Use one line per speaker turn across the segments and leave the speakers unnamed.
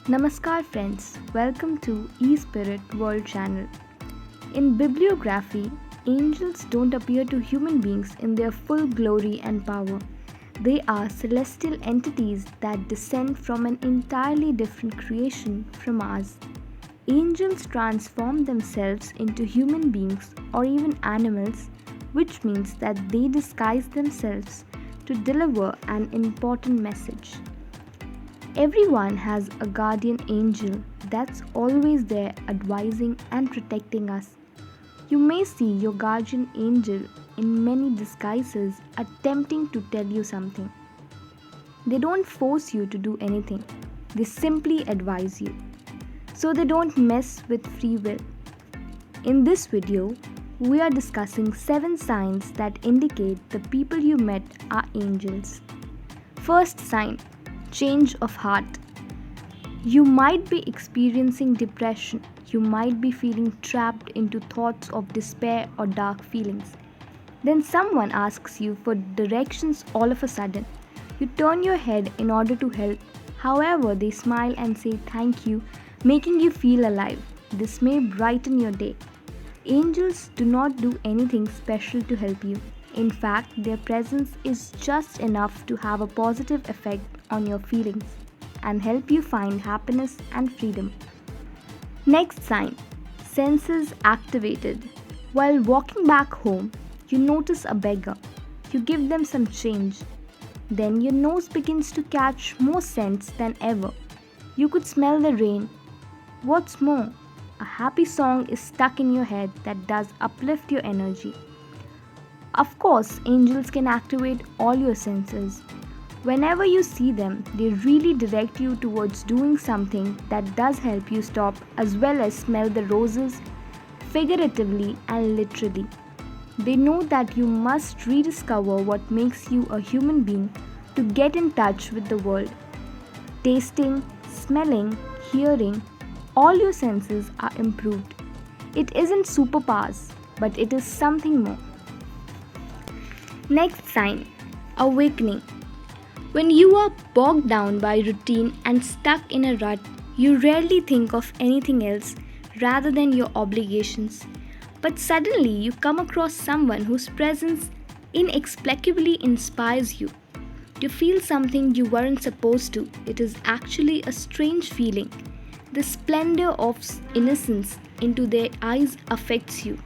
Namaskar friends, welcome to eSpirit World Channel. In bibliography, angels don't appear to human beings in their full glory and power. They are celestial entities that descend from an entirely different creation from ours. Angels transform themselves into human beings or even animals, which means that they disguise themselves to deliver an important message. Everyone has a guardian angel that's always there advising and protecting us. You may see your guardian angel in many disguises attempting to tell you something. They don't force you to do anything, they simply advise you. So they don't mess with free will. In this video, we are discussing 7 signs that indicate the people you met are angels. First sign, change of heart. You might be experiencing depression. You might be feeling trapped into thoughts of despair or dark feelings. Then someone asks you for directions all of a sudden. You turn your head in order to help. However, they smile and say thank you, making you feel alive. This may brighten your day. Angels do not do anything special to help you. In fact, their presence is just enough to have a positive effect on your feelings and help you find happiness and freedom. Next sign, senses activated. While walking back home, you notice a beggar. You give them some change. Then your nose begins to catch more scents than ever. You could smell the rain. What's more, a happy song is stuck in your head that does uplift your energy. Of course, angels can activate all your senses. Whenever you see them, they really direct you towards doing something that does help you stop as well as smell the roses, figuratively and literally. They know that you must rediscover what makes you a human being to get in touch with the world. Tasting, smelling, hearing, all your senses are improved. It isn't superpowers, but it is something more. Next sign, awakening. When you are bogged down by routine and stuck in a rut, you rarely think of anything else rather than your obligations. But suddenly you come across someone whose presence inexplicably inspires you. You feel something you weren't supposed to. It is actually a strange feeling. The splendor of innocence into their eyes affects you.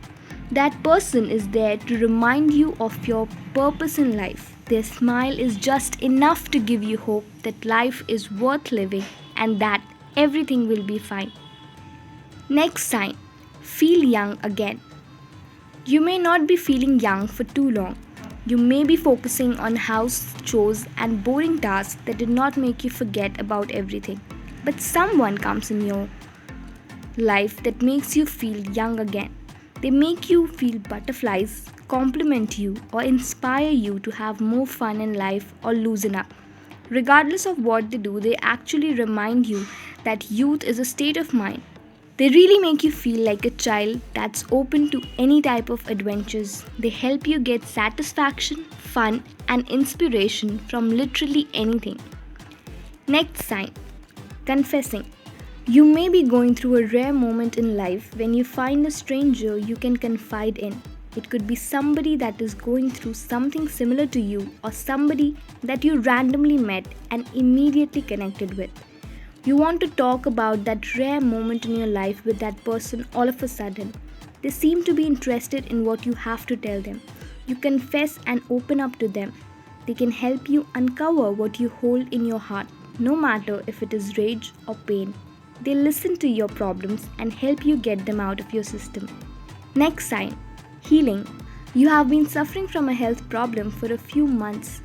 That person is there to remind you of your purpose in life. Their smile is just enough to give you hope that life is worth living and that everything will be fine. Next sign, feel young again. You may not be feeling young for too long. You may be focusing on house chores and boring tasks that did not make you forget about everything. But someone comes in your life that makes you feel young again. They make you feel butterflies, compliment you, or inspire you to have more fun in life or loosen up. Regardless of what they do, they actually remind you that youth is a state of mind. They really make you feel like a child that's open to any type of adventures. They help you get satisfaction, fun, and inspiration from literally anything. Next sign, confessing. You may be going through a rare moment in life when you find a stranger you can confide in. It could be somebody that is going through something similar to you or somebody that you randomly met and immediately connected with. You want to talk about that rare moment in your life with that person all of a sudden. They seem to be interested in what you have to tell them. You confess and open up to them. They can help you uncover what you hold in your heart, no matter if it is rage or pain. They listen to your problems and help you get them out of your system. Next sign, healing. You have been suffering from a health problem for a few months.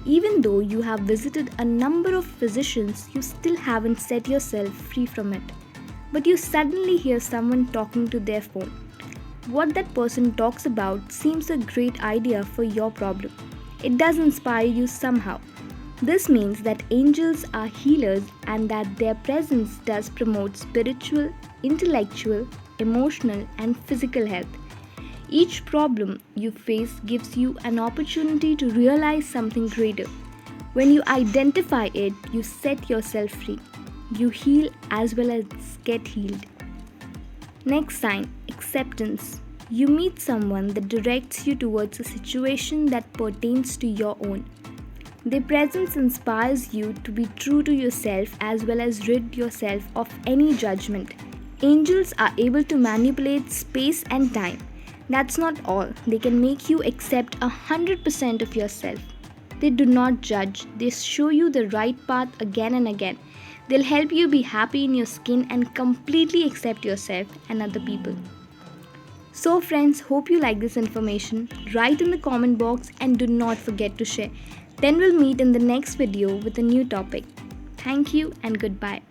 Even though you have visited a number of physicians, you still haven't set yourself free from it. But you suddenly hear someone talking to their phone. What that person talks about seems a great idea for your problem. It does inspire you somehow. This means that angels are healers and that their presence does promote spiritual, intellectual, emotional, and physical health. Each problem you face gives you an opportunity to realize something greater. When you identify it, you set yourself free. You heal as well as get healed. Next sign, acceptance. You meet someone that directs you towards a situation that pertains to your own. Their presence inspires you to be true to yourself as well as rid yourself of any judgment. Angels are able to manipulate space and time. That's not all, they can make you accept 100% of yourself. They do not judge, they show you the right path again and again. They'll help you be happy in your skin and completely accept yourself and other people. So, friends, hope you like this information. Write in the comment box and do not forget to share. Then we'll meet in the next video with a new topic. Thank you and goodbye.